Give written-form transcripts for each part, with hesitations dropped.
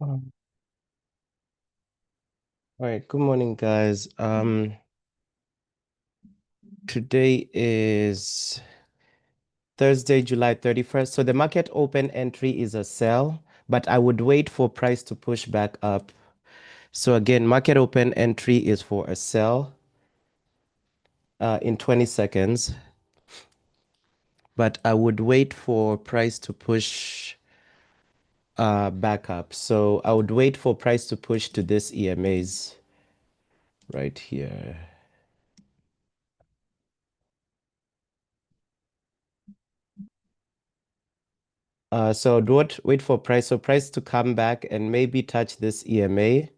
All right, good morning, guys. Today is Thursday, July 31st. So the market open entry is a sell, but I would wait for price to push back up. So again, market open entry is for a sell in 20 seconds, but I would wait for price to push back up. So I would wait for price to push to this EMAs right here. So do not wait for price. So price to come back and maybe touch this EMA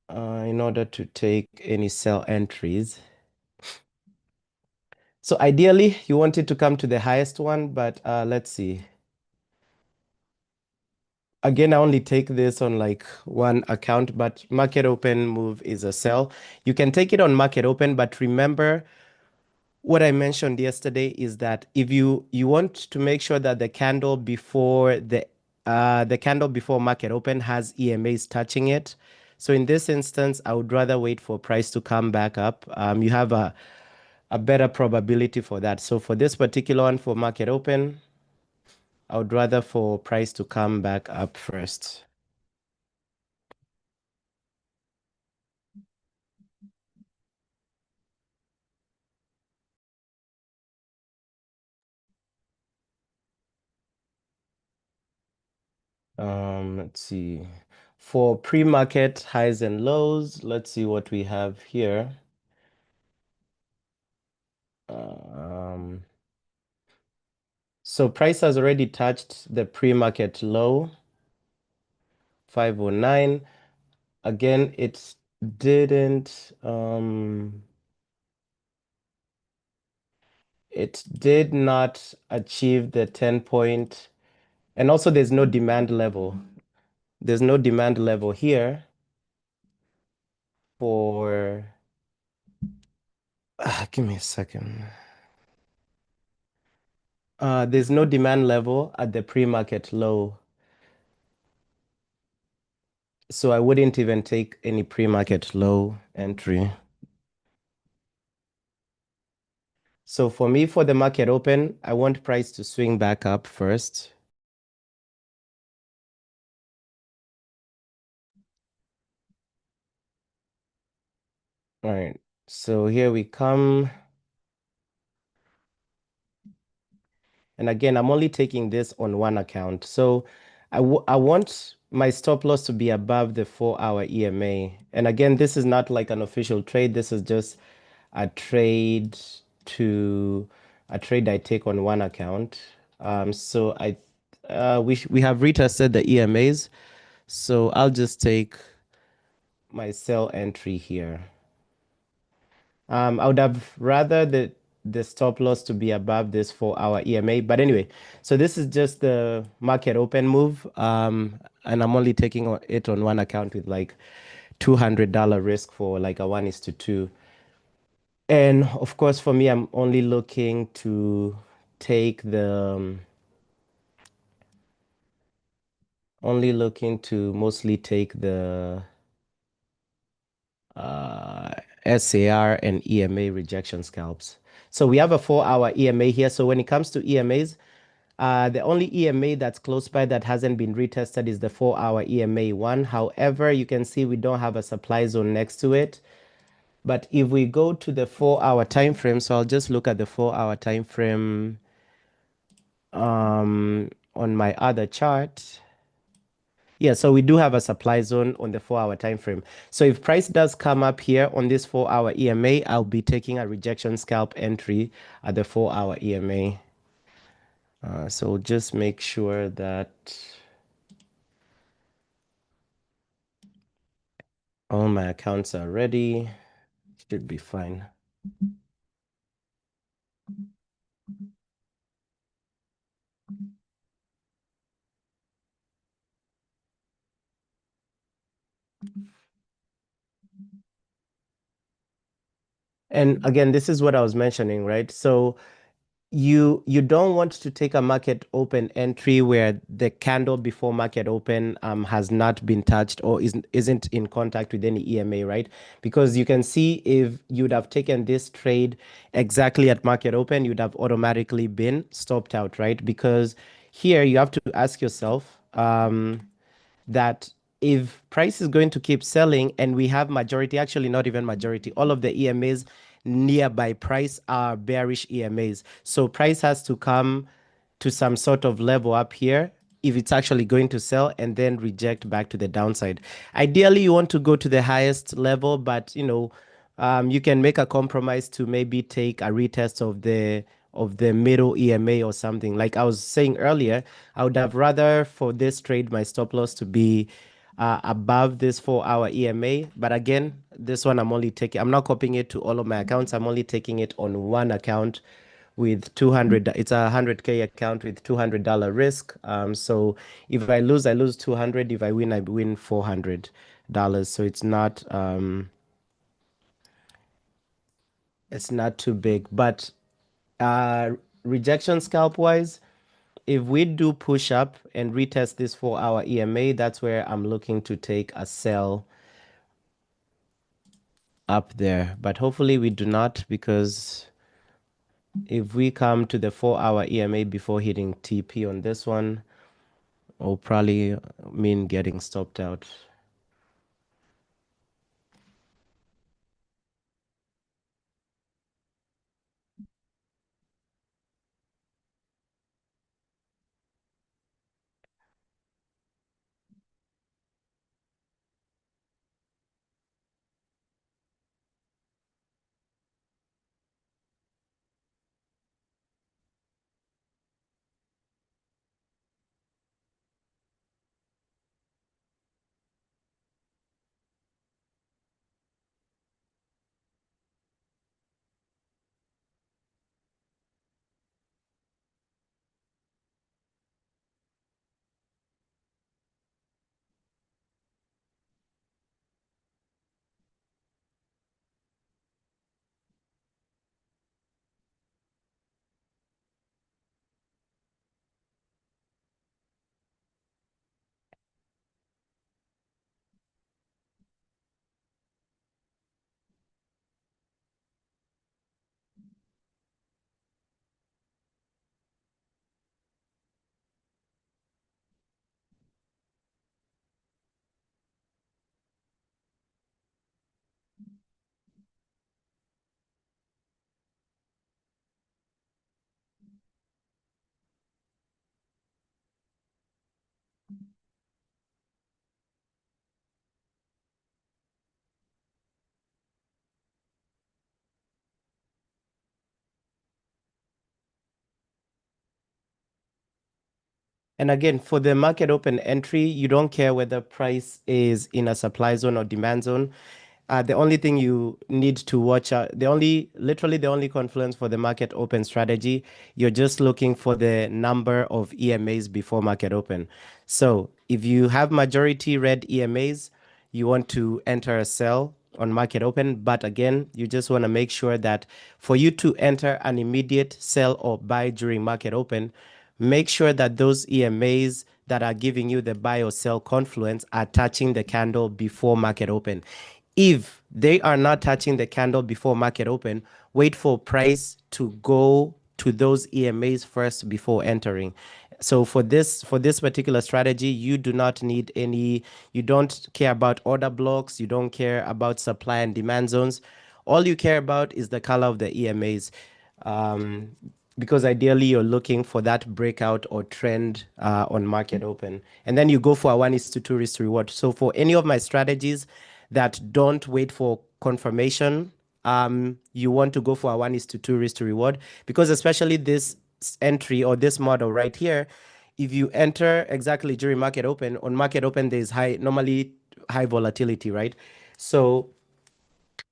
in order to take any sell entries. So ideally, you want it to come to the highest one, but let's see. Again, I only take this on like one account, but market open move is a sell. You can take it on market open, but remember, what I mentioned yesterday is that if you want to make sure that the candle before market open has EMAs touching it. So in this instance, I would rather wait for price to come back up. You have a better probability for that. So for this particular one for market open, I would rather for price to come back up first. Let's see. For pre-market highs and lows, let's see what we have here. Um, so price has already touched the pre-market low, 509. Again, it did not achieve the 10 point, and also there's no demand level. There's no demand level here for, give me a second. There's no demand level at the pre-market low. So I wouldn't even take any pre-market low entry. So for me, for the market open, I want price to swing back up first. All right, so here we come. And again, I'm only taking this on one account. So I want my stop loss to be above the 4-hour EMA. And again, this is not like an official trade. This is just a trade to a trade I take on one account. So we have retested the EMAs. So I'll just take my sell entry here. I would have rather the stop loss to be above this 4-hour EMA. But anyway, so this is just the market open move. And I'm only taking it on one account with like $200 risk for like a 1:2. And of course, for me, I'm only looking to take only looking to mostly take the uh, SAR and EMA rejection scalps. So we have a 4-hour EMA here. So when it comes to EMAs, the only EMA that's close by that hasn't been retested is the 4-hour EMA one. However, you can see we don't have a supply zone next to it. But if we go to the 4-hour time frame, so I'll just look at the 4-hour time frame on my other chart. Yeah, so we do have a supply zone on the 4-hour time frame. So if price does come up here on this 4-hour EMA, I'll be taking a rejection scalp entry at the 4-hour EMA. So just make sure that all my accounts are ready. Should be fine. And again, this is what I was mentioning, right? So you don't want to take a market open entry where the candle before market open has not been touched or isn't in contact with any EMA, right? Because you can see if you'd have taken this trade exactly at market open, you'd have automatically been stopped out, right? Because here you have to ask yourself, that if price is going to keep selling and we have majority, actually not even majority, all of the EMAs nearby price are bearish EMAs. So price has to come to some sort of level up here if it's actually going to sell and then reject back to the downside. Ideally, you want to go to the highest level, but you can make a compromise to maybe take a retest of the middle EMA or something. Like I was saying earlier, I would have rather for this trade my stop loss to be above this 4 hour EMA. But again, this one I'm not copying it to all of my accounts. I'm only taking it on one account with 200. It's a 100K account with $200 risk. So if I lose, I lose 200. If I win $400. So it's not too big. But uh, rejection scalp wise, if we do push up and retest this 4 hour EMA, that's where I'm looking to take a sell up there. But hopefully we do not, because if we come to the 4 hour EMA before hitting TP on this one, will probably mean getting stopped out. And again, for the market open entry, you don't care whether price is in a supply zone or demand zone. The only thing you need to watch out, literally the only confluence for the market open strategy, you're just looking for the number of EMAs before market open. So if you have majority red EMAs, you want to enter a sell on market open. But again, you just want to make sure that for you to enter an immediate sell or buy during market open, make sure that those EMAs that are giving you the buy or sell confluence are touching the candle before market open. If they are not touching the candle before market open, wait for price to go to those EMAs first before entering. So for this particular strategy, you do not need any, you don't care about order blocks, you don't care about supply and demand zones. All you care about is the color of the EMAs. Um, because ideally you're looking for that breakout or trend on market open. And then you go for a 1:2 risk to reward. So for any of my strategies that don't wait for confirmation, you want to go for a 1:2 risk to reward, because especially this entry or this model right here, if you enter exactly during market open, on market open, there's normally high volatility, right? So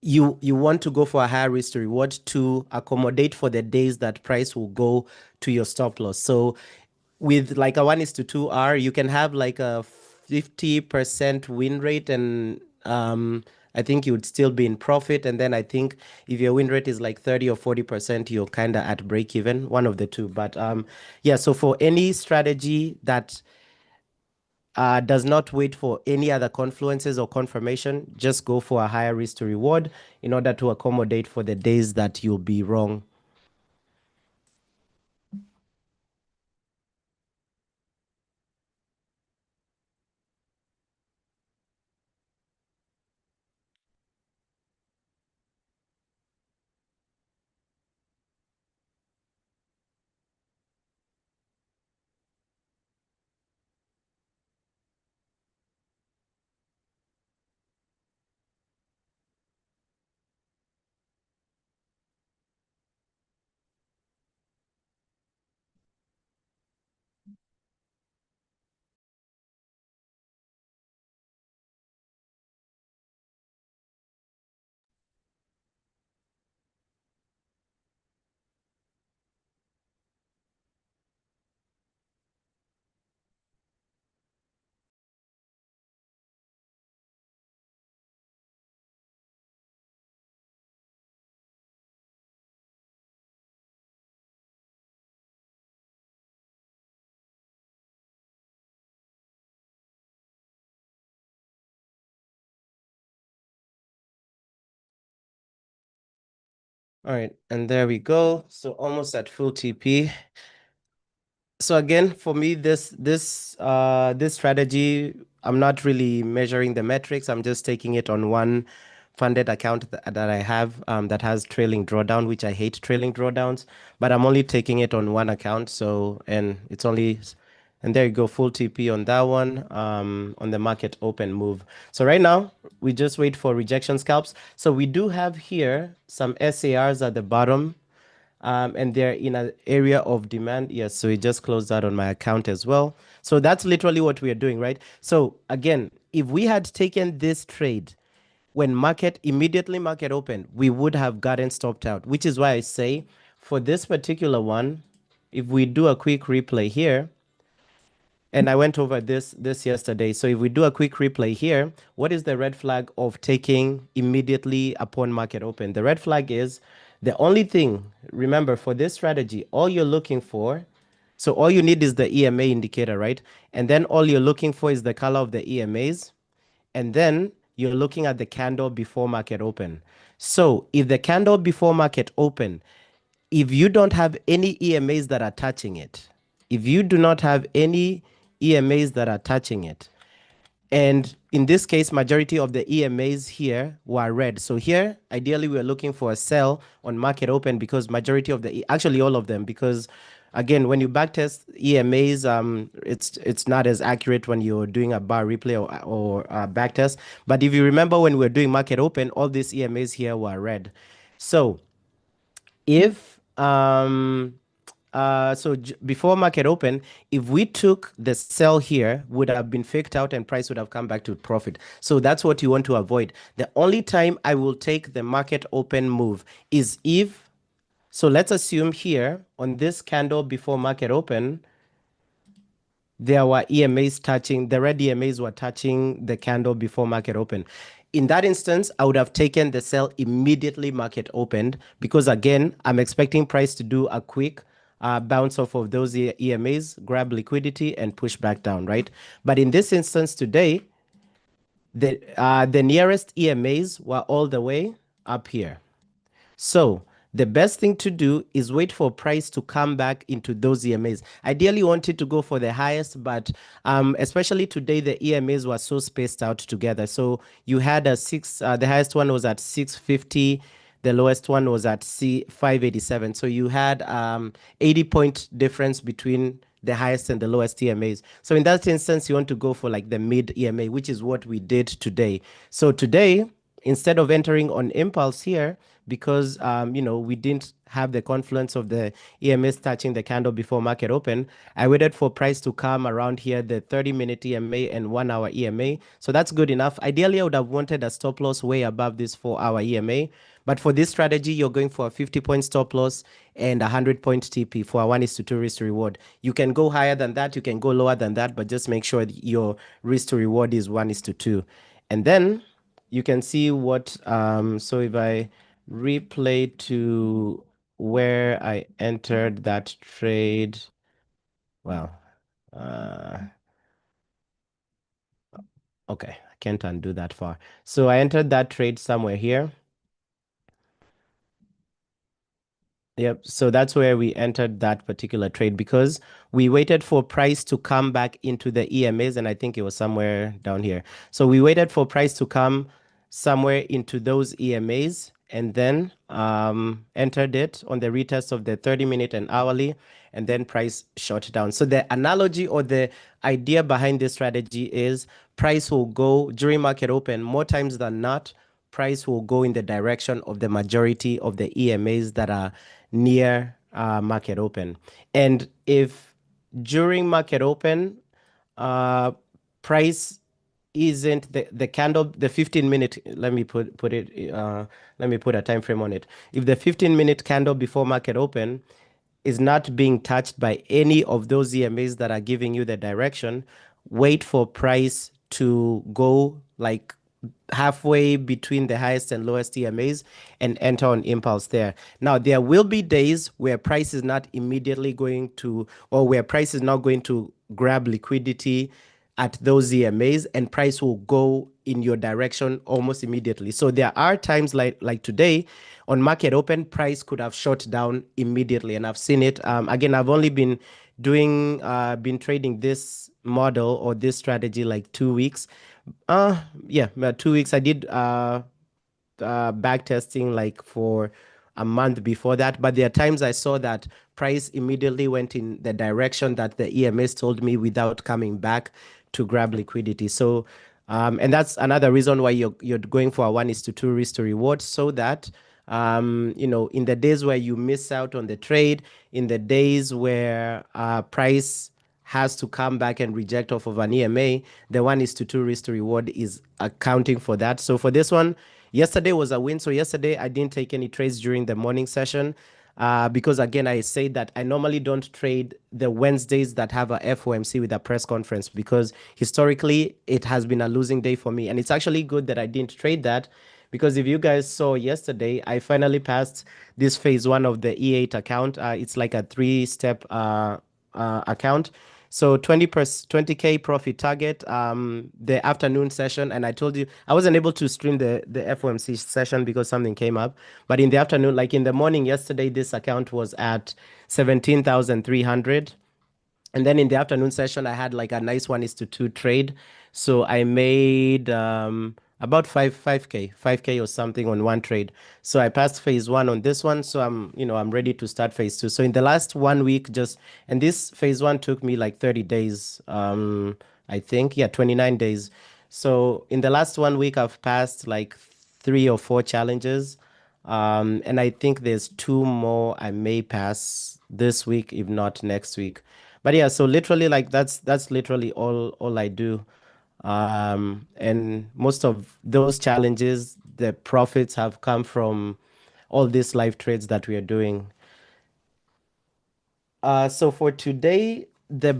you want to go for a higher risk to reward to accommodate for the days that price will go to your stop loss. So with like a 1:2 R, you can have like a 50% win rate and I think you would still be in profit. And then I think if your win rate is like 30 or 40%, you're kind of at break even, one of the two. But yeah, so for any strategy that does not wait for any other confluences or confirmation, just go for a higher risk to reward in order to accommodate for the days that you'll be wrong. All right, and there we go. So almost at full TP. So again, for me, this strategy, I'm not really measuring the metrics. I'm just taking it on one funded account that I have that has trailing drawdown, which I hate trailing drawdowns, but I'm only taking it on one account. So and it's only and there you go, full TP on that one on the market open move. So right now we just wait for rejection scalps. So we do have here some SARs at the bottom and they're in an area of demand. Yes, so we just closed that on my account as well. So that's literally what we are doing, right? So again, if we had taken this trade when immediately market open, we would have gotten stopped out, which is why I say for this particular one, if we do a quick replay here, and I went over this yesterday. So if we do a quick replay here, what is the red flag of taking immediately upon market open? The red flag is the only thing, remember, for this strategy, all you're looking for, so all you need is the EMA indicator, right? And then all you're looking for is the color of the EMAs. And then you're looking at the candle before market open. So if the candle before market open, if you don't have any EMAs that are touching it, if you do not have any EMAs that are touching it, and in this case, majority of the EMAs here were red. So here, ideally, we're looking for a sell on market open because majority of actually all of them, because again, when you backtest EMAs, it's not as accurate when you're doing a bar replay or backtest. But if you remember when we were doing market open, all these EMAs here were red. So if before market open, if we took the sell here, would have been faked out and price would have come back to profit. So that's what you want to avoid. The only time I will take the market open move is if, so let's assume here on this candle before market open, there were EMAs touching, the red EMAs were touching the candle before market open. In that instance, I would have taken the sell immediately market opened because again, I'm expecting price to do a quick bounce off of those EMAs, grab liquidity and push back down, right? But in this instance today, the nearest EMAs were all the way up here. So the best thing to do is wait for price to come back into those EMAs. Ideally, you want it to go for the highest, but especially today, the EMAs were so spaced out together. So you had the highest one was at 650. The lowest one was at 587. So you had 80-point difference between the highest and the lowest EMAs. So in that instance, you want to go for like the mid EMA, which is what we did today. So today, instead of entering on impulse here, because we didn't have the confluence of the EMAs touching the candle before market open, I waited for price to come around here, the 30-minute EMA and 1 hour EMA. So that's good enough. Ideally, I would have wanted a stop loss way above this 4 hour EMA. But for this strategy, you're going for a 50-point stop loss and a 100-point TP for a 1:2 risk to reward. You can go higher than that, you can go lower than that, but just make sure your risk to reward is 1:2. And then you can see what, so if I replay to where I entered that trade, well, uh, okay, I can't undo that far. So I entered that trade somewhere here. Yep. So that's where we entered that particular trade because we waited for price to come back into the EMAs, and I think it was somewhere down here. So we waited for price to come somewhere into those EMAs and then entered it on the retest of the 30-minute and hourly, and then price shot down. So the analogy or the idea behind this strategy is price will go during market open more times than not. Price will go in the direction of the majority of the EMAs that are near market open. And if during market open, uh, price isn't the candle, the 15-minute, let me put a time frame on it. If the 15-minute candle before market open is not being touched by any of those EMAs that are giving you the direction, wait for price to go like halfway between the highest and lowest EMAs and enter on impulse there. Now, there will be days where price is not immediately going to, or where price is not going to grab liquidity at those EMAs and price will go in your direction almost immediately. So there are times like today on market open, price could have shot down immediately, and I've seen it. Again, I've only been trading this model or this strategy like 2 weeks. Yeah, 2 weeks. I did back testing like for a month before that. But there are times I saw that price immediately went in the direction that the EMS told me without coming back to grab liquidity. So, and that's another reason why you're going for a 1:2 risk to reward, so that in the days where you miss out on the trade, in the days where price has to come back and reject off of an EMA, the 1:2 risk to reward is accounting for that. So for this one, yesterday was a win. So yesterday I didn't take any trades during the morning session because again, I say that I normally don't trade the Wednesdays that have a FOMC with a press conference because historically it has been a losing day for me. And it's actually good that I didn't trade that because if you guys saw yesterday, I finally passed this phase one of the E8 account. It's like a three-step account. So 20K profit target, the afternoon session. And I told you I wasn't able to stream the FOMC session because something came up. But in the afternoon, like in the morning yesterday, this account was at 17,300. And then in the afternoon session, I had like a nice 1:2 trade. So I made about 5K or something on one trade. So I passed phase one on this one. So I'm ready to start phase two. So in the last 1 week, and this phase one took me like 30 days, I think, yeah, 29 days. So in the last 1 week, I've passed like 3 or 4 challenges. And I think there's two more I may pass this week, if not next week. But yeah, so literally like that's literally all I do. And most of those challenges, the profits have come from all these live trades that we are doing. So for today, let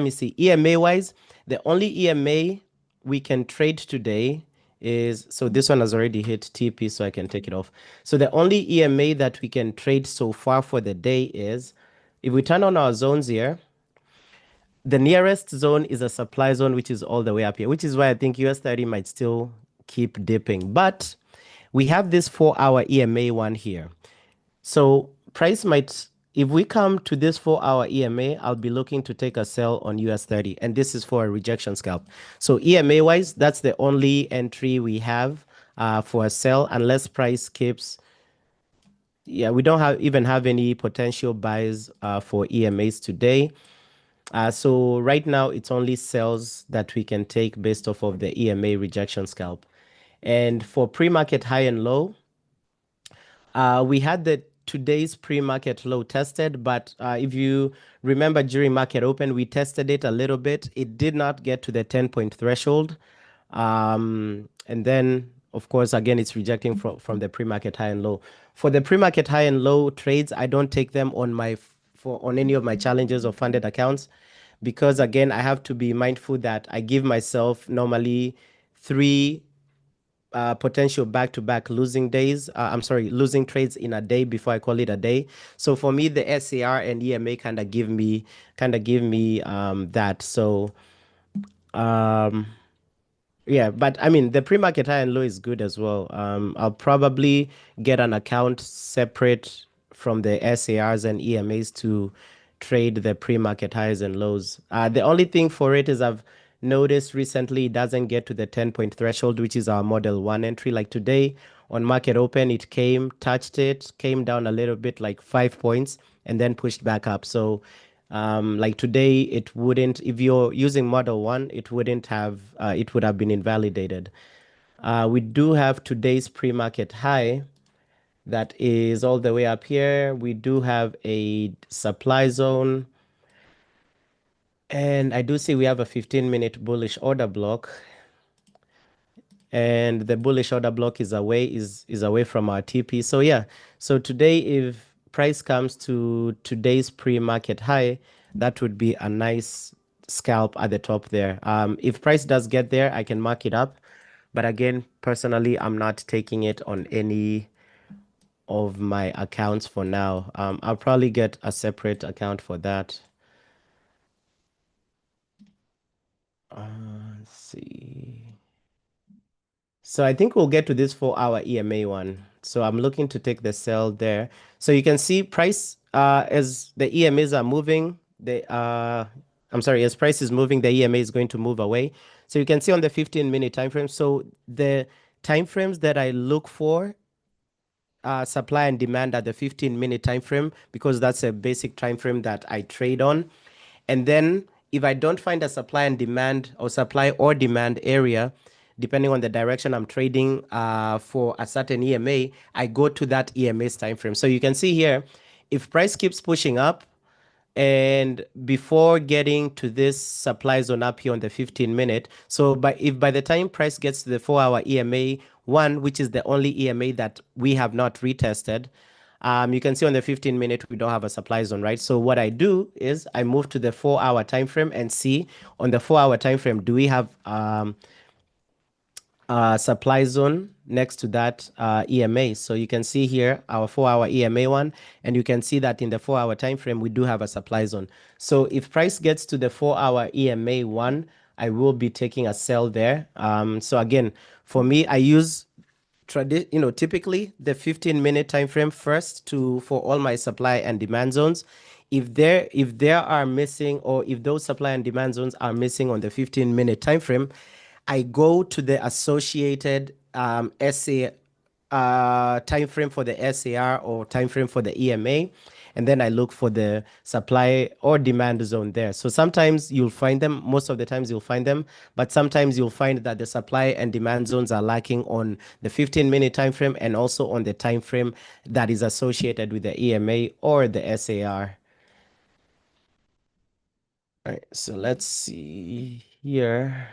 me see. EMA wise, the only EMA we can trade today is, so this one has already hit TP, so I can take it off. So the only EMA that we can trade so far for the day is, if we turn on our zones here, the nearest zone is a supply zone, which is all the way up here, which is why I think US30 might still keep dipping. But we have this 4-hour EMA one here. So price might, if we come to this 4-hour EMA, I'll be looking to take a sell on US30, and this is for a rejection scalp. So EMA wise, that's the only entry we have for a sell, unless price keeps. Yeah, we don't even have any potential buys for EMAs today. So right now it's only sells that we can take based off of the EMA rejection scalp. And for pre-market high and low, we had the today's pre-market low tested, but if you remember during market open, we tested it a little bit. It did not get to the 10-point threshold. And then, of course, again, it's rejecting from the pre-market high and low. For the pre-market high and low trades, I don't take them on any of my challenges or funded accounts because again, I have to be mindful that I give myself normally three potential back-to-back losing days. I'm sorry, losing trades in a day before I call it a day. So for me, the SAR and EMA kind of give me that. So um, yeah, but I mean, the pre-market high and low is good as well. I'll probably get an account separate from the SARs and EMAs to trade the pre-market highs and lows. The only thing for it is I've noticed recently it doesn't get to the 10-point threshold, which is our model one entry. Like today on market open, it came, touched it, came down a little bit, like 5 points, and then pushed back up. So like today, it wouldn't, if you're using Model 1, it would have been invalidated. We do have today's pre-market high that is all the way up here. We do have a supply zone, and I do see we have a 15-minute bullish order block, and the bullish order block is away from our TP. So yeah, so today if price comes to today's pre-market high, that would be a nice scalp at the top there. If price does get there, I can mark it up. But again, personally, I'm not taking it on any of my accounts for now. I'll probably get a separate account for that. Let's see. So I think we'll get to this 4 hour EMA one. So I'm looking to take the sell there. So you can see price as the EMAs are moving, I'm sorry, as price is moving, the EMA is going to move away. So you can see on the 15-minute time frame. So the time frames that I look for supply and demand at the 15-minute time frame because that's a basic time frame that I trade on. And then if I don't find a supply and demand or supply or demand area, depending on the direction I'm trading for a certain EMA, I go to that EMA's time frame. So you can see here, if price keeps pushing up, and before getting to this supply zone up here on the 15-minute, so if by the time price gets to the 4 hour EMA one, which is the only EMA that we have not retested, you can see on the 15-minute we don't have a supply zone, right? So what I do is I move to the 4 hour time frame and see on the 4 hour time frame, do we have supply zone next to that EMA. So you can see here our 4 hour EMA one, and you can see that in the 4 hour time frame we do have a supply zone. So if price gets to the 4 hour EMA one, I will be taking a sell there. So again, for me, I use typically the 15-minute time frame first to for all my supply and demand zones. If there are missing, or if those supply and demand zones are missing on the 15-minute time frame, I go to the associated SA time frame for the SAR or time frame for the EMA, and then I look for the supply or demand zone there. So sometimes you'll find them, most of the times you'll find them, but sometimes you'll find that the supply and demand zones are lacking on the 15-minute time frame and also on the time frame that is associated with the EMA or the SAR. All right, so let's see here.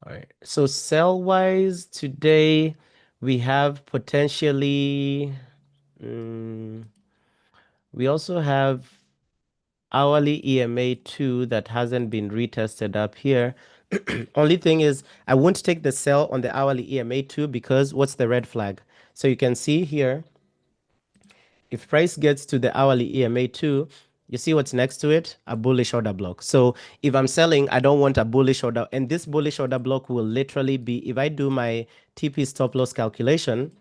All right. So sell wise today, we have potentially, mm, we also have hourly EMA 2 that hasn't been retested up here. Only thing is, I won't take the sell on the hourly EMA 2 because what's the red flag? So you can see here, if price gets to the hourly EMA 2, you see what's next to it? A bullish order block. So if I'm selling, I don't want a bullish order. And this bullish order block will literally be, if I do my TP stop loss calculation,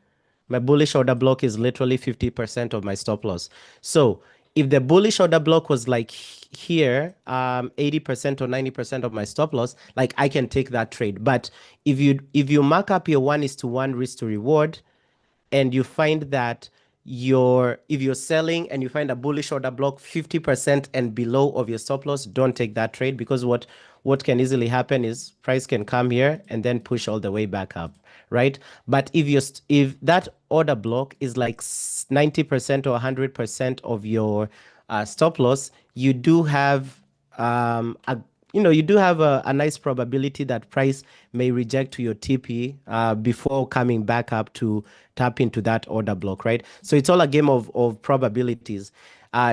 my bullish order block is literally 50% of my stop loss. So if the bullish order block was like here, 80% or 90% of my stop loss, like I can take that trade. But if you mark up your 1:1 risk to reward, and you find that if you're selling and you find a bullish order block 50% and below of your stop loss, don't take that trade, because what can easily happen is price can come here and then push all the way back up, right? But if that order block is like 90% or 100% of your stop loss, you do have you do have a nice probability that price may reject your TP before coming back up to tap into that order block, right? So it's all a game of probabilities.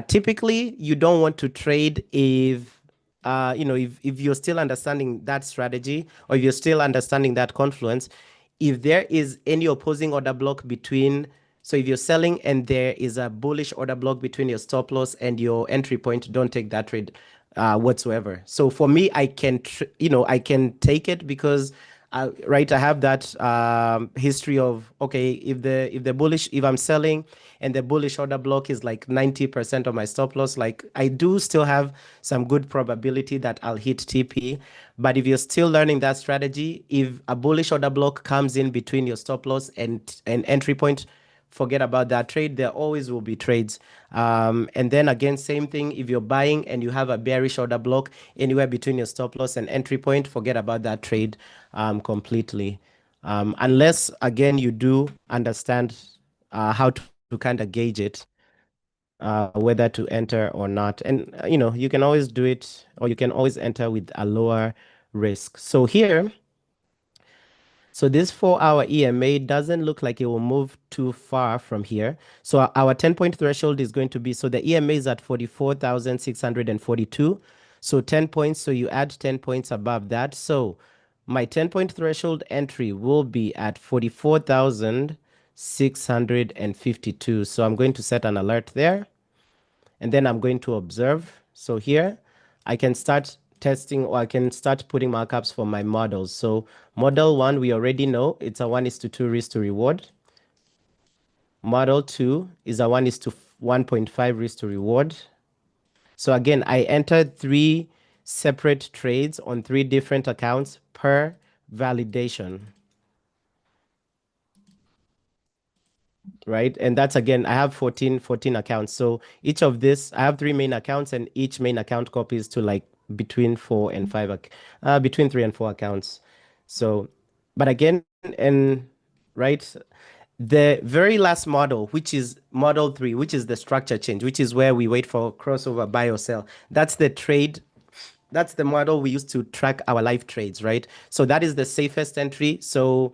Typically, you don't want to trade if you're still understanding that strategy or if you're still understanding that confluence, if there is any opposing order block between, so if you're selling and there is a bullish order block between your stop loss and your entry point, don't take that trade whatsoever. So for me, I can take it because, right, I have that history of, okay, if I'm selling and the bullish order block is like 90% of my stop loss, like I do still have some good probability that I'll hit TP. But if you're still learning that strategy, if a bullish order block comes in between your stop loss and entry point, forget about that trade. There always will be trades. And then again, same thing. If you're buying and you have a bearish order block anywhere between your stop loss and entry point, forget about that trade completely. Unless, again, you do understand how to kind of gauge it, whether to enter or not. And, you can always do it, or you can always enter with a lower risk. So here, so this 4-hour EMA doesn't look like it will move too far from here. So our 10-point threshold is going to be, so the EMA is at 44,642. So 10 points, so you add 10 points above that. So my 10-point threshold entry will be at 44,652. So I'm going to set an alert there and then I'm going to observe. So here I can start testing, or I can start putting markups for my models. So model one, we already know it's a 1:2 risk to reward. Model two is a 1:1.5 risk to reward. So again, I entered three separate trades on three different accounts per validation. Right? And that's, again, I have 14 accounts. So each of this, I have three main accounts, and each main account copies to like between four and five, between three and four accounts. So, but again, and right, the very last model, which is model three, which is the structure change, which is where we wait for crossover buy or sell. That's the trade. That's the model we use to track our live trades, right? So that is the safest entry. So,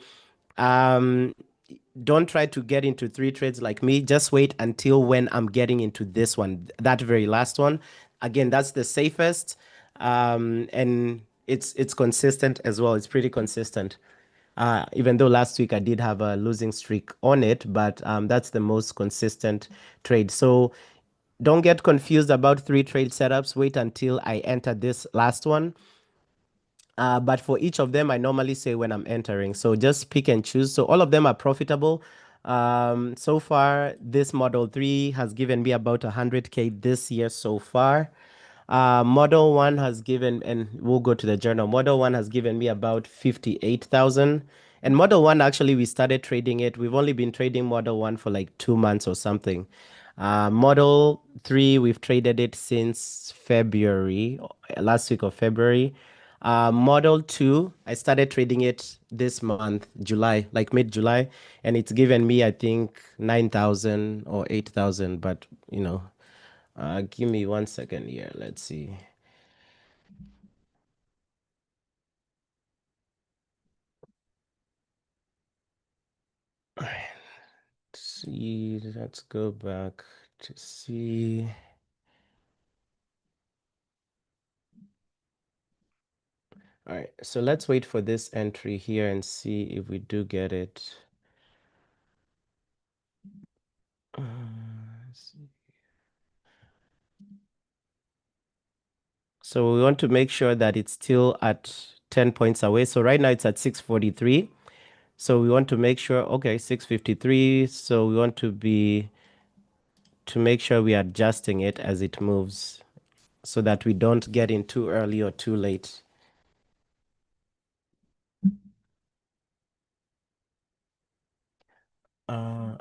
um, don't try to get into three trades like me. Just wait until when I'm getting into this one, that very last one. Again, that's the safest, and it's consistent as well. It's pretty consistent. Even though last week I did have a losing streak on it, but that's the most consistent trade. So don't get confused about three trade setups. Wait until I enter this last one. But for each of them, I normally say when I'm entering. So just pick and choose. So all of them are profitable. So far, this Model 3 has given me about 100K this year so far. Model 1 has given, and we'll go to the journal. Model 1 has given me about 58,000. And Model 1, actually, we started trading it. We've only been trading Model 1 for like 2 months or something. Model 3, we've traded it since February, last week of February. Model 2, I started trading it this month, July, like mid-July, and it's given me, I think, 9,000 or 8,000, but give me 1 second here. Let's see. All right, see, let's go back to see. All right, so let's wait for this entry here and see if we do get it. Let's see. So we want to make sure that it's still at 10 points away. So right now it's at 643. So we want to make sure, okay, 653. So we want to make sure we are adjusting it as it moves so that we don't get in too early or too late.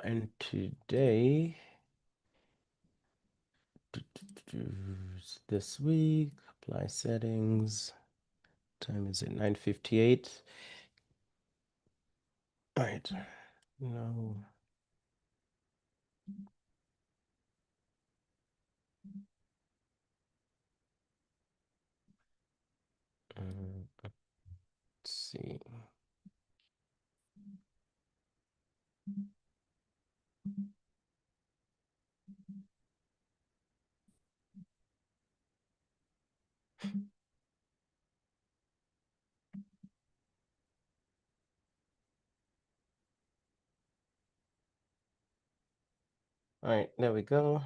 And today, this week, apply settings. Time is at 9:58. All right. No. Let's see. All right, there we go.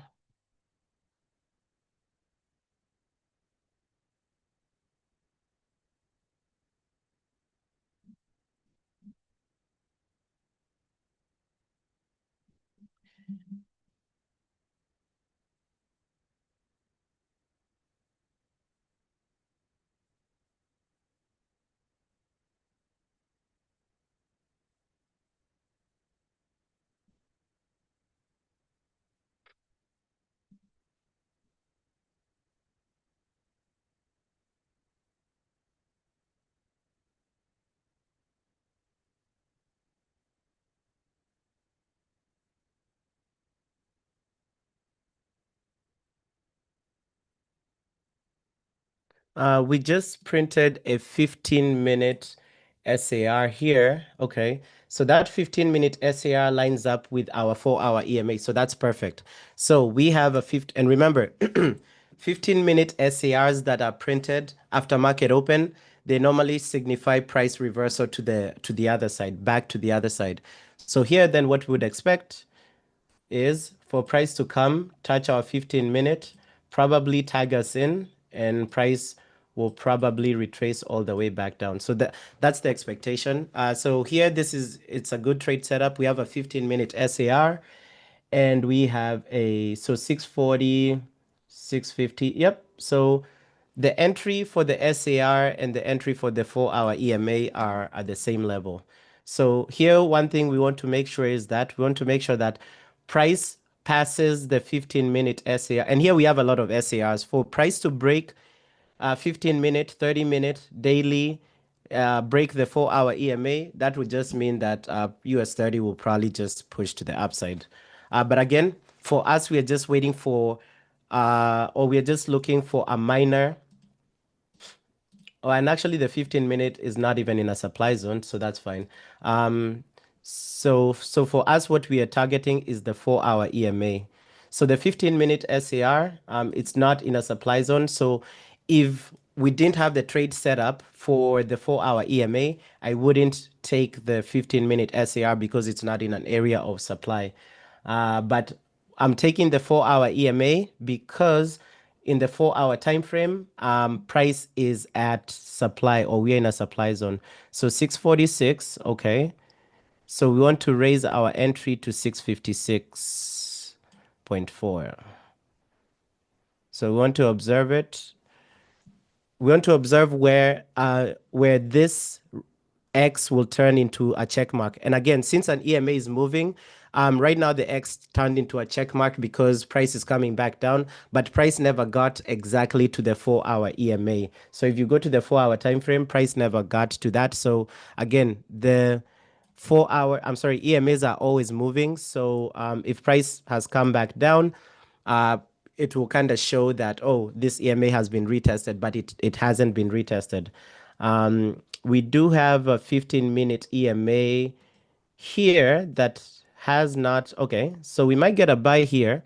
We just printed a 15-minute SAR here. Okay. So that 15-minute SAR lines up with our 4-hour EMA. So that's perfect. So we have a 50, and remember, 15-minute SARs that are printed after market open, they normally signify price reversal to the other side, back to the other side. So here then what we would expect is for price to come, touch our 15-minute, probably tag us in, and price will probably retrace all the way back down. So that's the expectation. So here, it's a good trade setup. We have a 15-minute SAR, and we have a, so 640, 650. Yep. So the entry for the SAR and the entry for the 4-hour EMA are at the same level. So here, one thing we want to make sure is that we want to make sure that price passes the 15-minute SAR. And here we have a lot of SARs. For price to break 15-minute, 30-minute, daily, break the 4-hour EMA, that would just mean that US30 will probably just push to the upside. But again, for us, we are just waiting for, or we are just looking for a minor. Oh, and actually, the 15-minute is not even in a supply zone, so that's fine. Um, so for us, what we are targeting is the 4-hour EMA. So the 15-minute SAR, it's not in a supply zone. So if we didn't have the trade set up for the 4-hour EMA, I wouldn't take the 15-minute SAR because it's not in an area of supply. But I'm taking the 4-hour EMA because in the 4-hour time frame, price is at supply, or we're in a supply zone. So 646, okay. So we want to raise our entry to 656.4. So we want to observe it. We want to observe where this X will turn into a check mark. And again, since an EMA is moving, right now the X turned into a check mark because price is coming back down, but price never got exactly to the 4-hour EMA. So if you go to the 4-hour time frame, price never got to that. So again, the 4-hour, I'm sorry, EMAs are always moving. So if price has come back down, uh, it will kind of show that, oh, this EMA has been retested, but it hasn't been retested. We do have a 15-minute EMA here that has not, okay, so we might get a buy here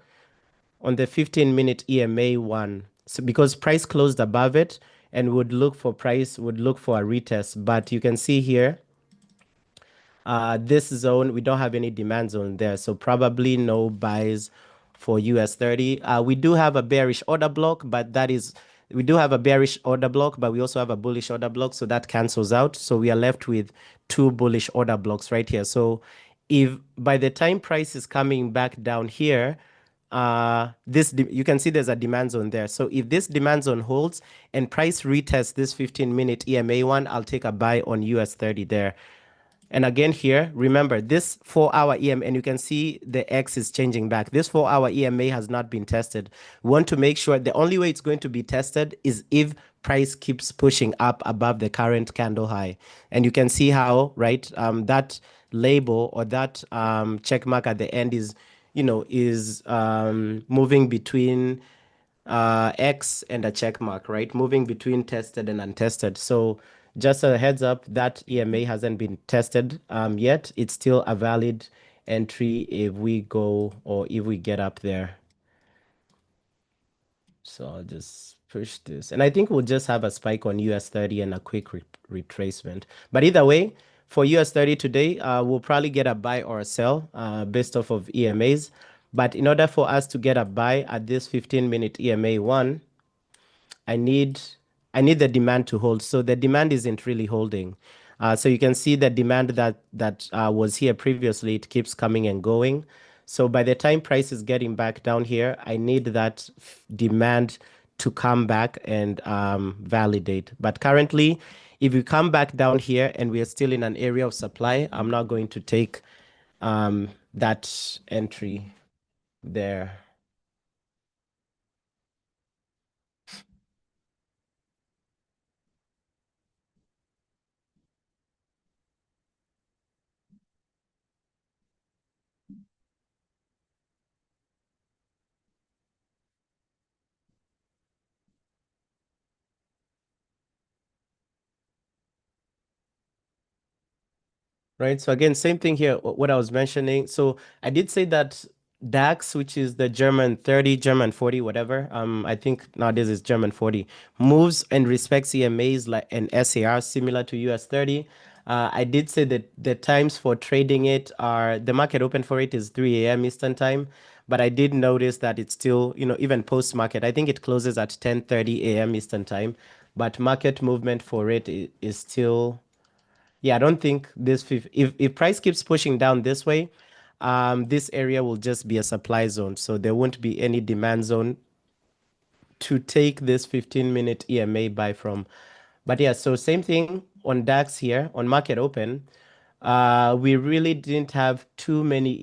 on the 15-minute EMA one. So because price closed above it and would look for a retest, but you can see here this zone, we don't have any demand zone there, so probably no buys for US30. We do have a bearish order block, but we do have a bearish order block, but we also have a bullish order block, so that cancels out. So we are left with two bullish order blocks right here. So if by the time price is coming back down here, you can see there's a demand zone there. So if this demand zone holds and price retests this 15-minute EMA one, I'll take a buy on US30 there. And again here, remember this 4-hour EMA, and you can see the X is changing back. This 4-hour EMA has not been tested. We want to make sure the only way it's going to be tested is if price keeps pushing up above the current candle high. And you can see how, right, that label or that check mark at the end is moving between X and a check mark, right? Moving between tested and untested. So just a heads up, that EMA hasn't been tested yet. It's still a valid entry if we go or if we get up there. So I'll just push this. And I think we'll just have a spike on US30 and a quick retracement. But either way, for US30 today, we'll probably get a buy or a sell based off of EMAs. But in order for us to get a buy at this 15-minute EMA one, I need I need the demand to hold. So the demand isn't really holding. So you can see the demand that was here previously. It keeps coming and going. So by the time price is getting back down here, I need that demand to come back and validate. But currently, if you come back down here and we are still in an area of supply, I'm not going to take that entry there. Right. So again, same thing here, what I was mentioning. So I did say that DAX, which is the German 30, German 40, whatever. I think nowadays it's German 40, moves and respects EMAs like an SAR similar to US30. I did say that the times for trading it are the market open for it is 3 a.m. Eastern time. But I did notice that it's still, even post market, I think it closes at 10:30 a.m. Eastern time. But market movement for it is still yeah, I don't think if price keeps pushing down this way, this area will just be a supply zone. So there won't be any demand zone to take this 15-minute EMA buy from. But yeah, so same thing on DAX here on market open. We really didn't have too many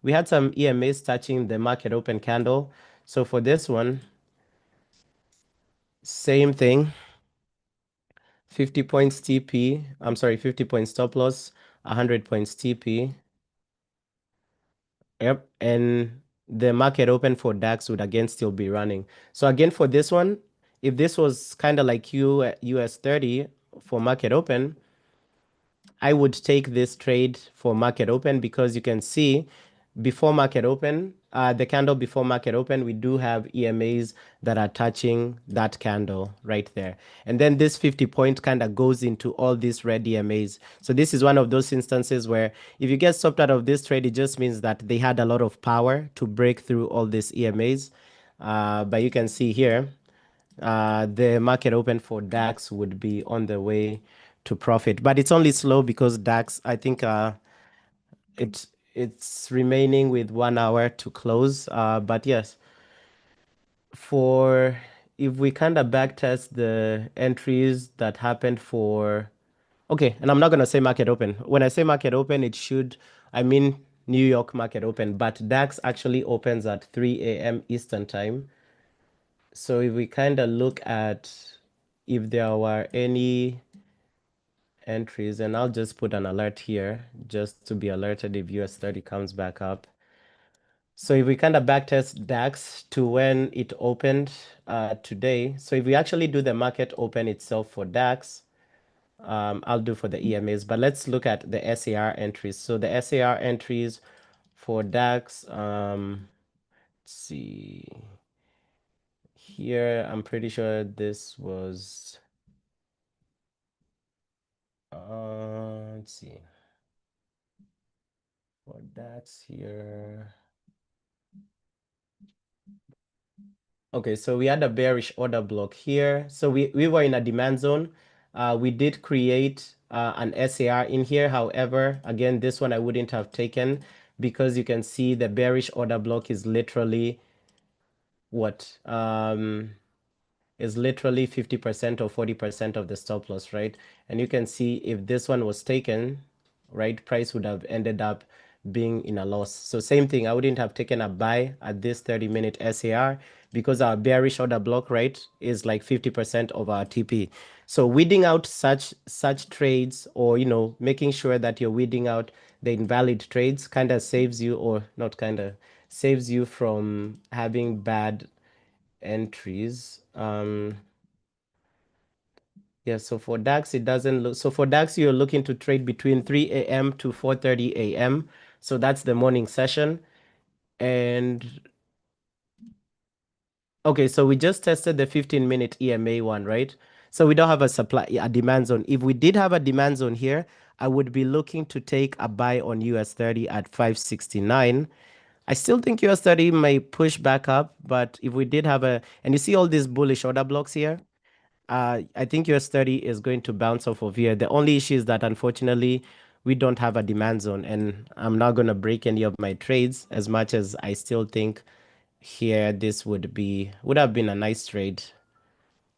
we had some EMAs touching the market open candle. So for this one, same thing. 50 points TP. I'm sorry, 50 points stop loss, 100 points TP. Yep. And the market open for DAX would again still be running. So again, for this one, if this was kind of like US30 for market open, I would take this trade for market open because you can see before market open, the candle before market open, we do have EMAs that are touching that candle right there. And then this 50 point kind of goes into all these red EMAs. So this is one of those instances where if you get stopped out of this trade, it just means that they had a lot of power to break through all these EMAs. But you can see here, the market open for DAX would be on the way to profit, but it's only slow because DAX, I think, it's remaining with 1 hour to close. But yes, for if we kind of backtest the entries that happened for, okay, and I'm not gonna say market open. When I say market open, I mean New York market open, but DAX actually opens at 3 a.m. Eastern time. So if we kind of look at if there were any entries, and I'll just put an alert here just to be alerted if US30 comes back up. So if we kind of backtest DAX to when it opened today, so if we actually do the market open itself for DAX, I'll do for the EMAs, but let's look at the SAR entries. So the SAR entries for DAX, let's see here, I'm pretty sure this was, let's see, for DAX here. Okay, so we had a bearish order block here. So we were in a demand zone. We did create an SAR in here. However, again, this one I wouldn't have taken because you can see the bearish order block is literally what? Is literally 50% or 40% of the stop loss, right? And you can see if this one was taken, right, price would have ended up being in a loss. So same thing, I wouldn't have taken a buy at this 30-minute SAR because our bearish order block, right, is like 50% of our TP. So weeding out such trades, or making sure that you're weeding out the invalid trades, kind of saves you, or not kind of saves you from having bad entries. Yeah, so for DAX, it doesn't look. So for DAX, you're looking to trade between 3 a.m. to 4:30 a.m. So that's the morning session. And okay, so we just tested the 15-minute EMA one, right? So we don't have a demand zone. If we did have a demand zone here, I would be looking to take a buy on US30 at 569. I still think US30 may push back up, but if we did have and you see all these bullish order blocks here, I think US30 is going to bounce off of here. The only issue is that unfortunately, we don't have a demand zone, and I'm not going to break any of my trades as much as I still think here this would have been a nice trade,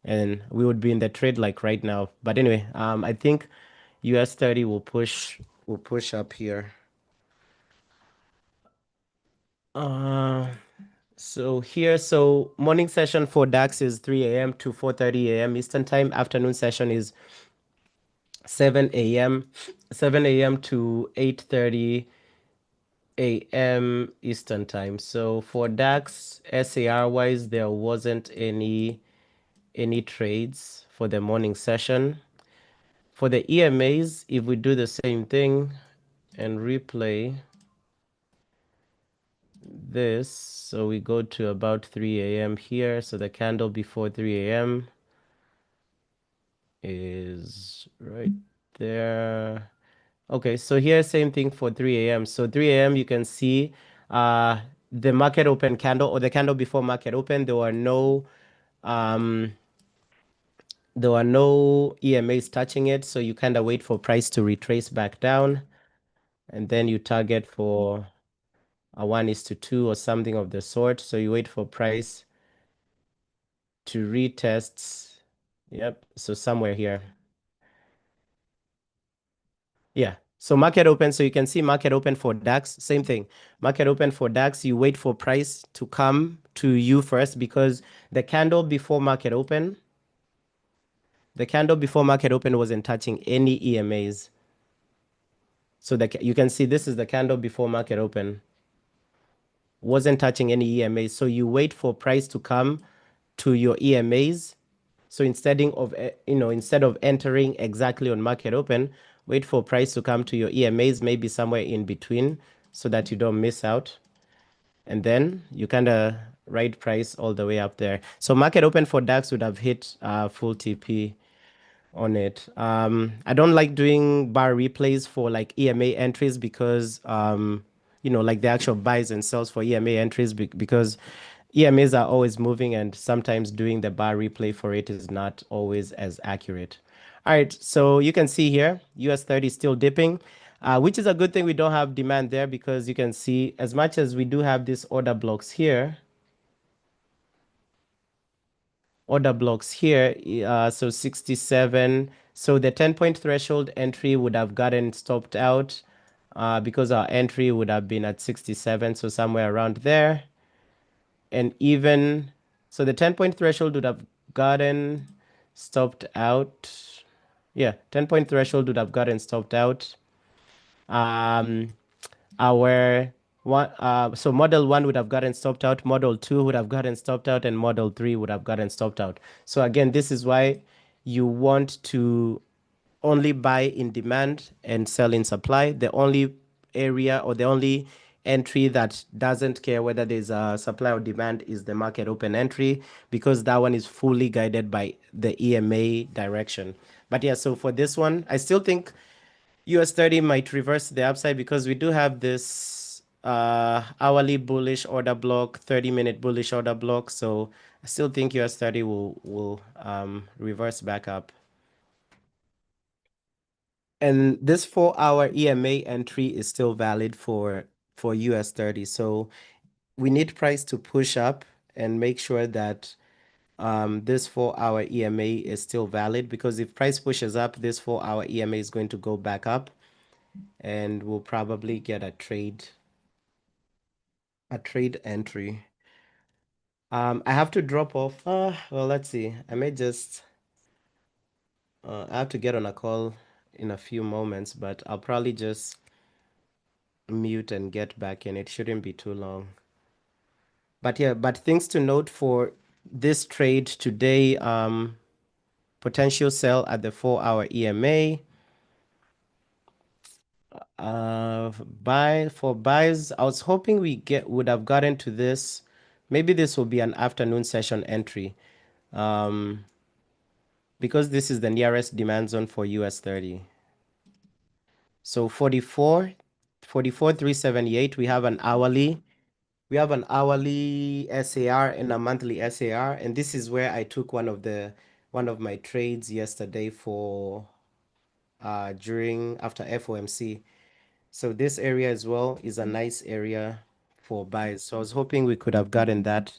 and we would be in the trade like right now. But anyway, I think US30 will push up here. Uh, so morning session for DAX is 3 a.m. to 4:30 a.m. Eastern time. Afternoon session is 7 a.m. 7 a.m. to 8:30 a.m. Eastern time. So for DAX, SAR wise, there wasn't any trades for the morning session. For the EMAs, if we do the same thing and replay this, so we go to about 3 a.m. here. So the candle before 3 a.m. is right there. Okay, so here, same thing for 3 a.m. So 3 a.m. you can see uh the market open candle or the candle before market open. Um there were no EMAs touching it, so you kind of wait for price to retrace back down, and then you target for a 1:2 or something of the sort. So you wait for price to retest. Yep, so somewhere here. Yeah. So market open, so you can see market open for DAX, same thing. Market open for DAX, you wait for price to come to you first because the candle before market open, the candle before market open wasn't touching any EMAs. So you can see this is the candle before market open, wasn't touching any EMAs. So you wait for price to come to your EMAs. So instead of entering exactly on market open, wait for price to come to your EMAs, maybe somewhere in between, so that you don't miss out. And then you kind of ride price all the way up there. So market open for DAX would have hit full TP on it. I don't like doing bar replays for like EMA entries because like the actual buys and sells for EMA entries because EMAs are always moving and sometimes doing the bar replay for it is not always as accurate. All right, so you can see here US30 is still dipping, which is a good thing. We don't have demand there because you can see as much as we do have these order blocks here, so 67. So the 10-point threshold entry would have gotten stopped out because our entry would have been at 67, so somewhere around there. And even so, the 10-point threshold would have gotten stopped out. Yeah, 10-point threshold would have gotten stopped out. Um, our one so model 1 would have gotten stopped out, model 2 would have gotten stopped out, and model 3 would have gotten stopped out. So again, this is why you want to only buy in demand and sell in supply. The only area or the only entry that doesn't care whether there's a supply or demand is the market open entry, because that one is fully guided by the EMA direction. But yeah, so for this one, I still think US30 might reverse the upside because we do have this hourly bullish order block, 30-minute bullish order block. So I still think US30 will reverse back up. And this 4-hour EMA entry is still valid for US30. So we need price to push up and make sure that this 4-hour EMA is still valid, because if price pushes up, this 4-hour EMA is going to go back up and we'll probably get a trade entry. I have to drop off. Well, let's see. I have to get on a call in a few moments, but I'll probably just mute and get back in. It shouldn't be too long. But yeah, but things to note for this trade today, potential sell at the 4-hour EMA. Buy for buys, I was hoping we get would have gotten to this. Maybe this will be an afternoon session entry, um, because this is the nearest demand zone for US30. So 44,378. We have an hourly SAR and a monthly SAR, and this is where I took one of my trades yesterday for during after FOMC. So this area as well is a nice area for buys. So I was hoping we could have gotten that,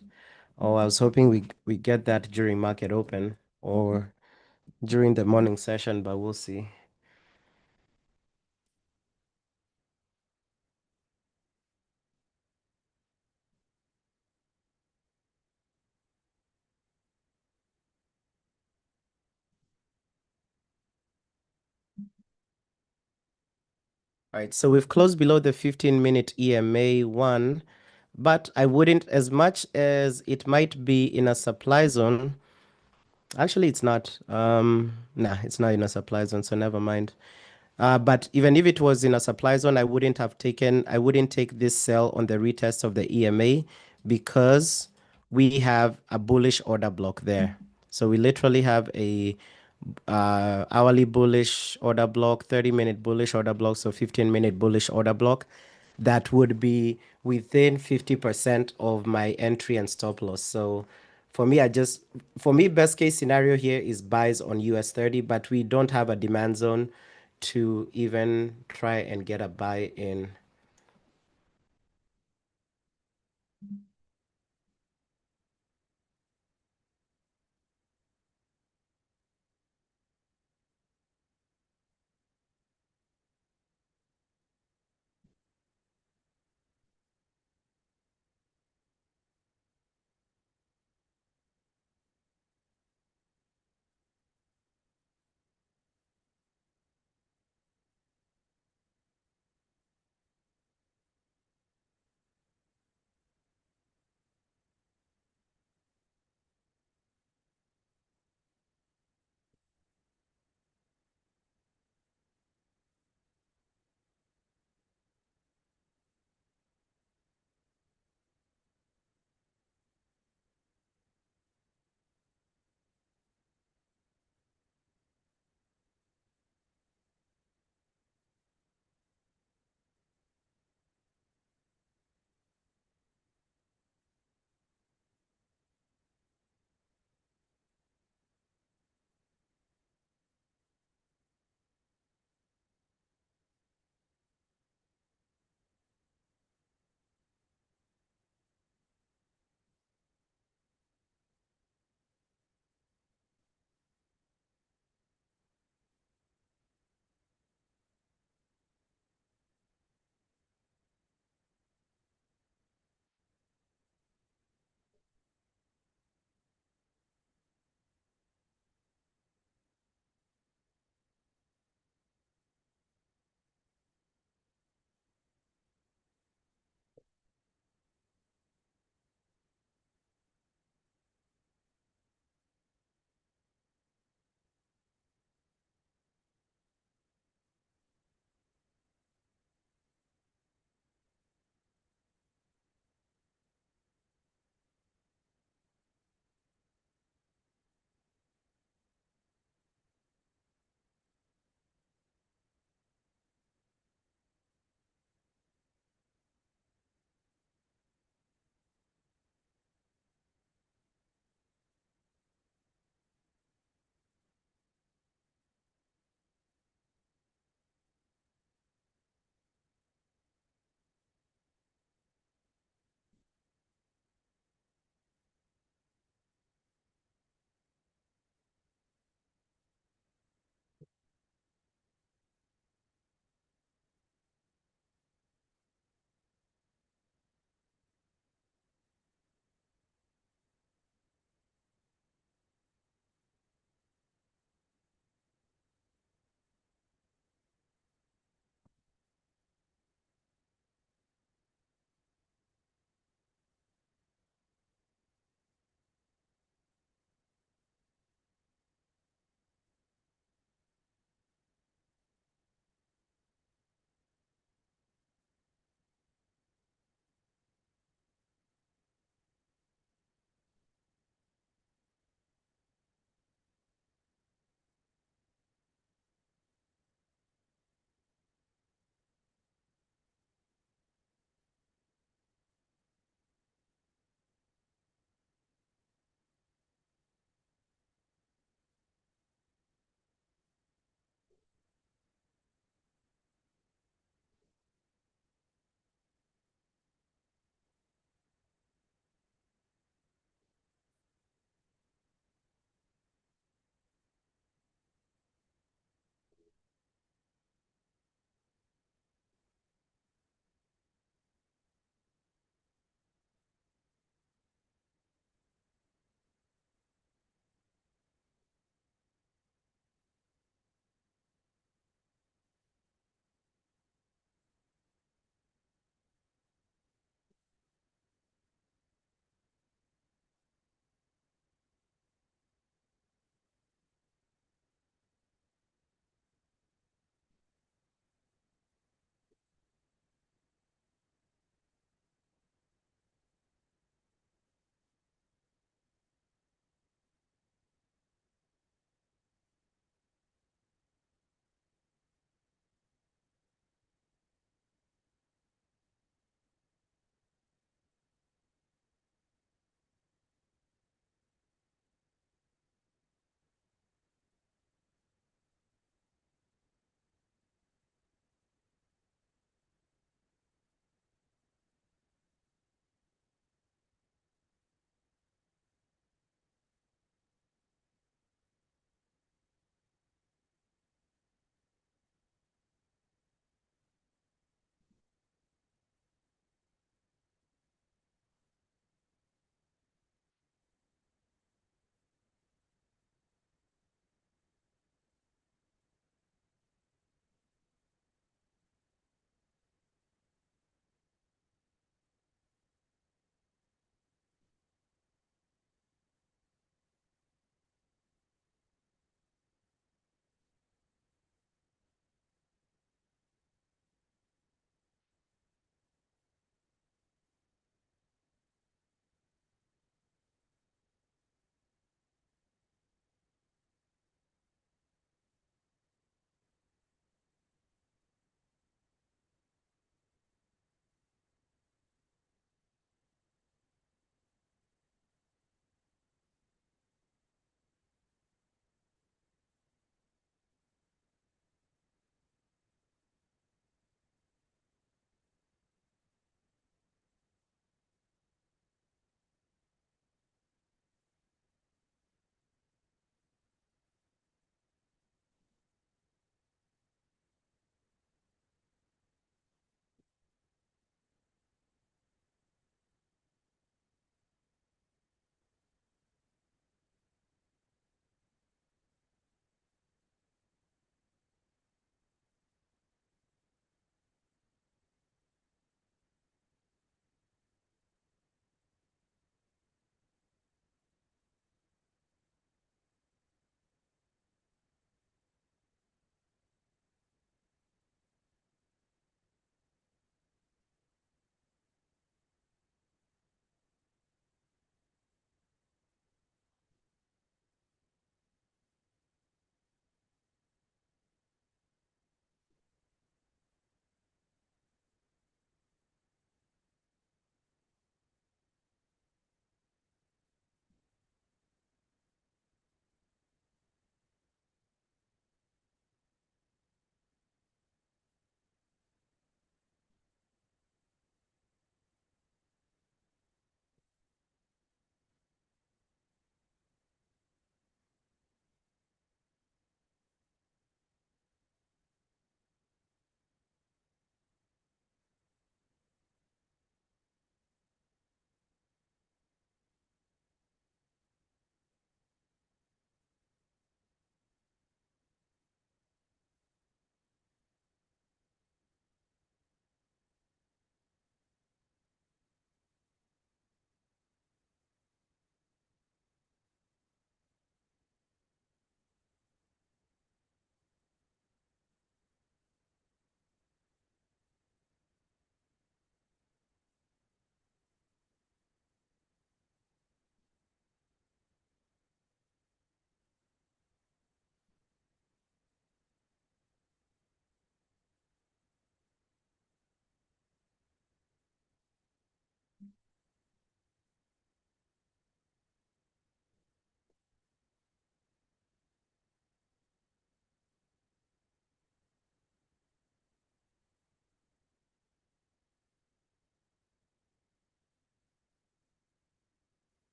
or I was hoping we get that during market open or during the morning session, but we'll see. All right, so we've closed below the 15-minute EMA one, but I wouldn't, as much as it might be in a supply zone. Actually, it's not. Nah, it's not in a supply zone, so never mind. But even if it was in a supply zone, I wouldn't take this sell on the retest of the EMA because we have a bullish order block there. So we literally have a hourly bullish order block, 30-minute bullish order block, so 15-minute bullish order block that would be within 50% of my entry and stop loss. So for me, best case scenario here is buys on US30, but we don't have a demand zone to even try and get a buy in.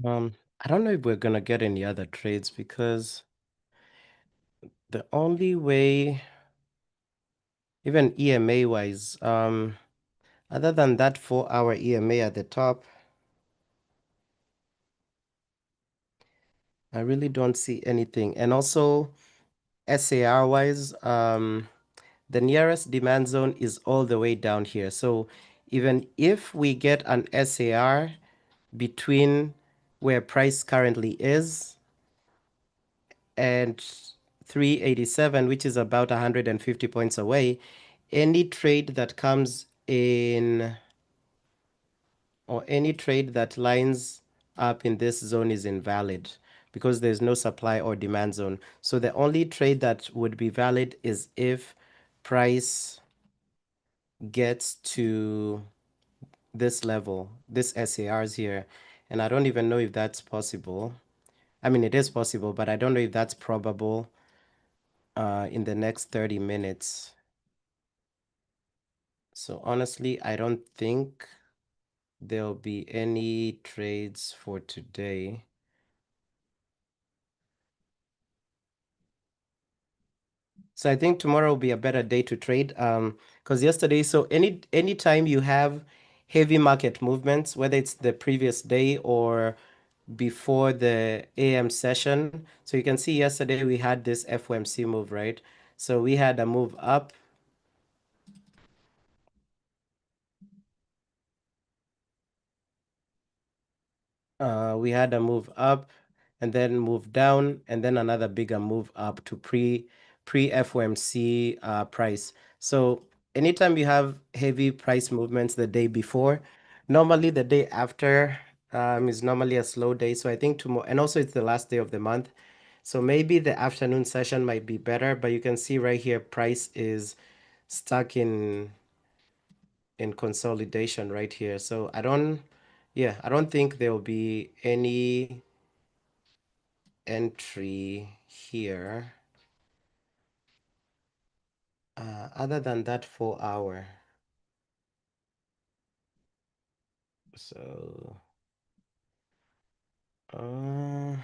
I don't know if we're gonna get any other trades because the only way, even EMA wise, other than that 4 hour EMA at the top, I really don't see anything. And also SAR wise, the nearest demand zone is all the way down here. So even if we get an SAR between where price currently is and 387, which is about 150 points away, any trade that comes in or any trade that lines up in this zone is invalid because there's no supply or demand zone. So the only trade that would be valid is if price gets to this level, this SARs here. And I don't even know if that's possible. I mean, it is possible, but I don't know if that's probable in the next 30 minutes. So honestly, I don't think there'll be any trades for today. So I think tomorrow will be a better day to trade. Because yesterday, so any time you have heavy market movements, whether it's the previous day or before the AM session. So you can see yesterday we had this FOMC move, right? So we had a move up. We had a move up and then move down and then another bigger move up to pre FOMC price. So anytime you have heavy price movements the day before, normally the day after is normally a slow day. So I think tomorrow, and also it's the last day of the month. So maybe the afternoon session might be better, but you can see right here price is stuck in consolidation right here. So yeah, I don't think there will be any entry here other than that 4 hour. So I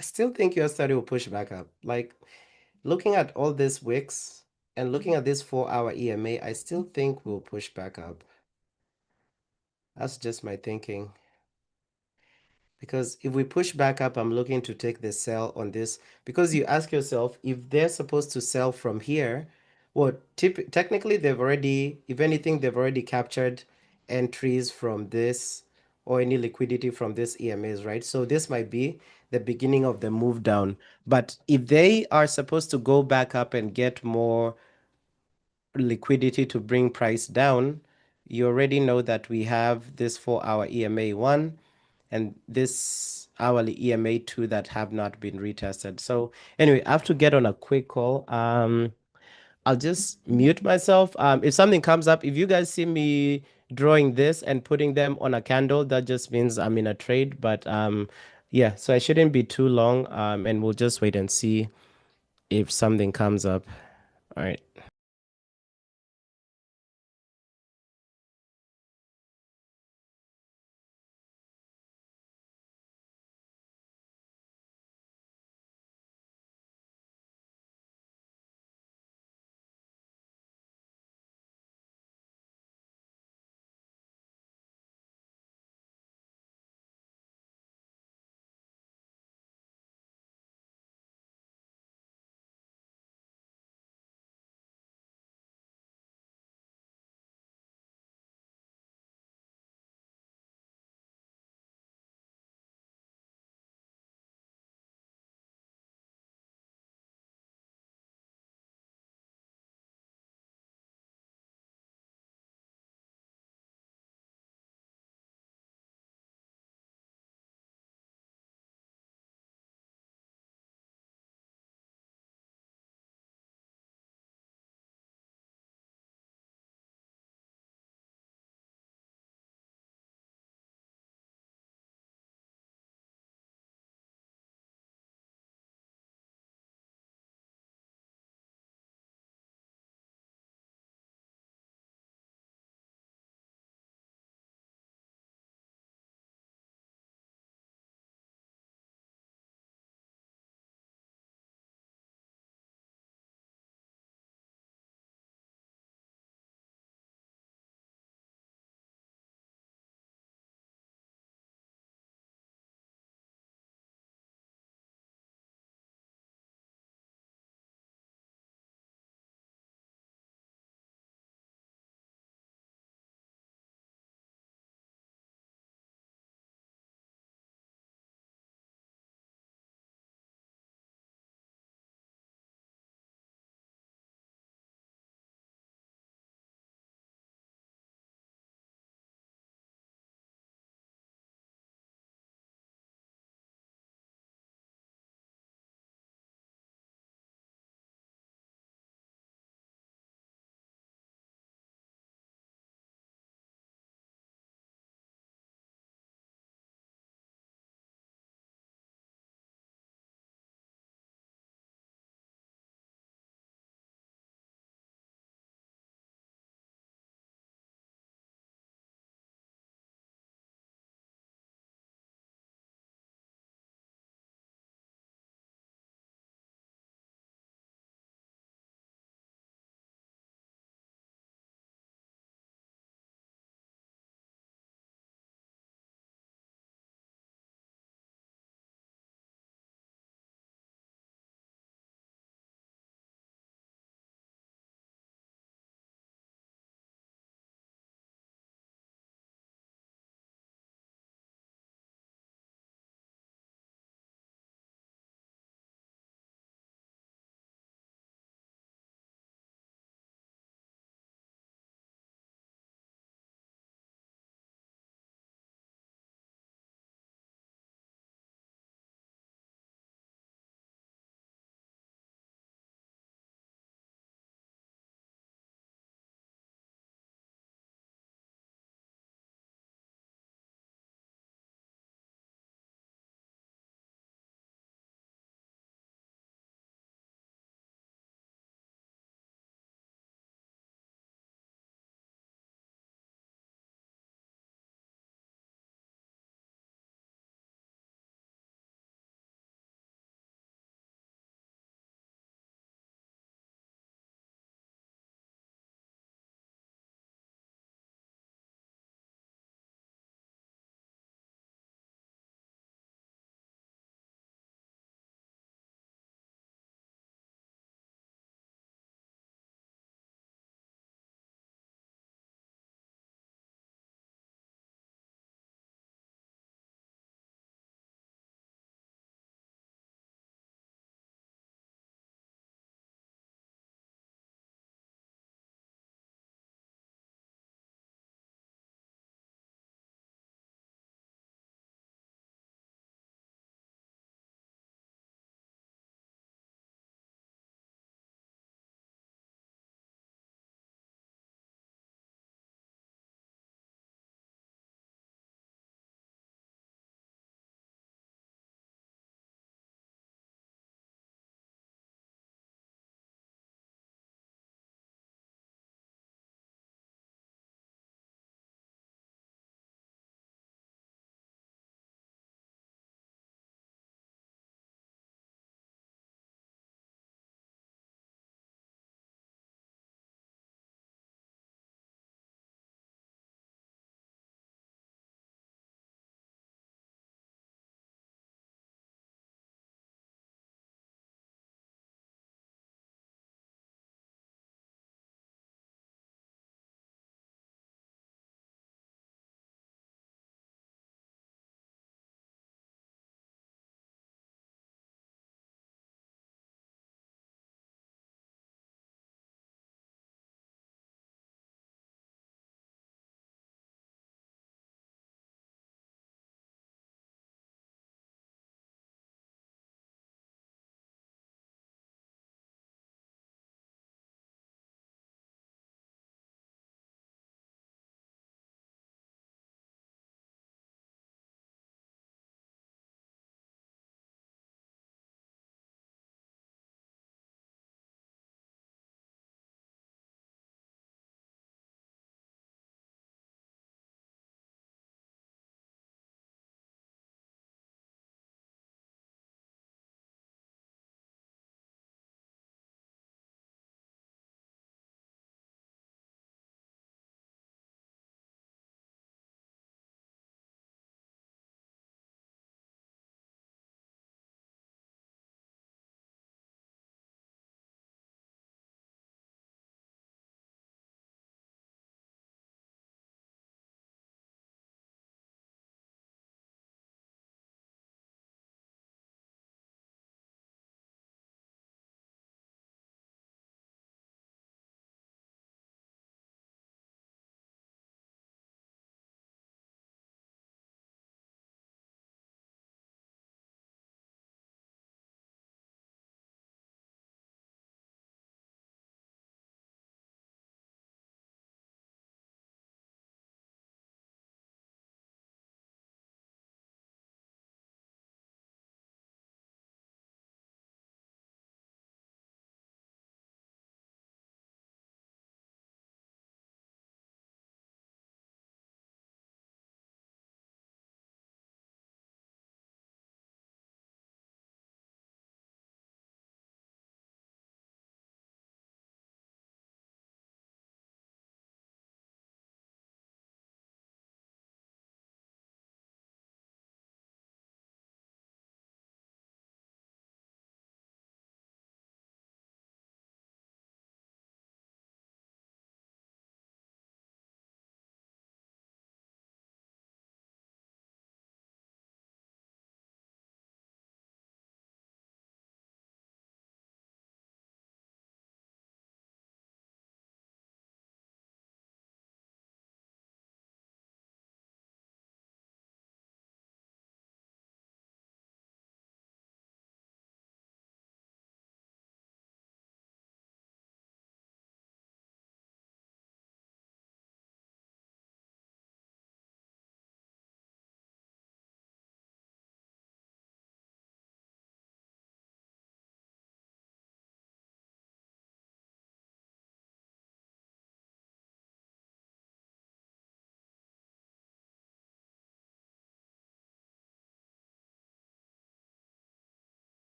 still think US30 will push back up. Like looking at all these wicks and looking at this 4 hour EMA, I still think we'll push back up. That's just my thinking. Because if we push back up, I'm looking to take the sell on this. Because you ask yourself, if they're supposed to sell from here, well, technically they've already, if anything, they've already captured entries from this or any liquidity from this EMAs, right? So this might be the beginning of the move down. But if they are supposed to go back up and get more liquidity to bring price down, you already know that we have this 4 hour EMA 1 and this hourly EMA 2 that have not been retested. So anyway, I have to get on a quick call. I'll just mute myself. If something comes up, if you guys see me drawing this and putting them on a candle, that just means I'm in a trade. But yeah, so I shouldn't be too long. And we'll just wait and see if something comes up. All right.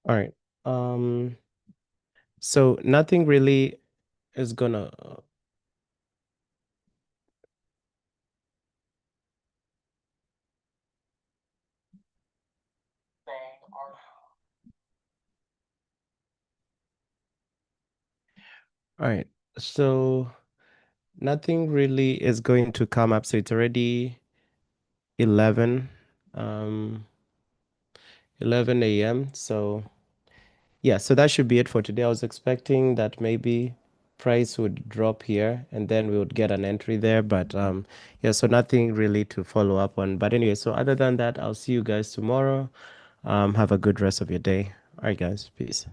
All right. So nothing really is gonna. All right. So nothing really is going to come up. So it's already 11, um, 11 a.m. So yeah, so that should be it for today. I was expecting that maybe price would drop here and then we would get an entry there, but yeah, so nothing really to follow up on. But anyway, so other than that, I'll see you guys tomorrow. Have a good rest of your day. All right, guys, peace.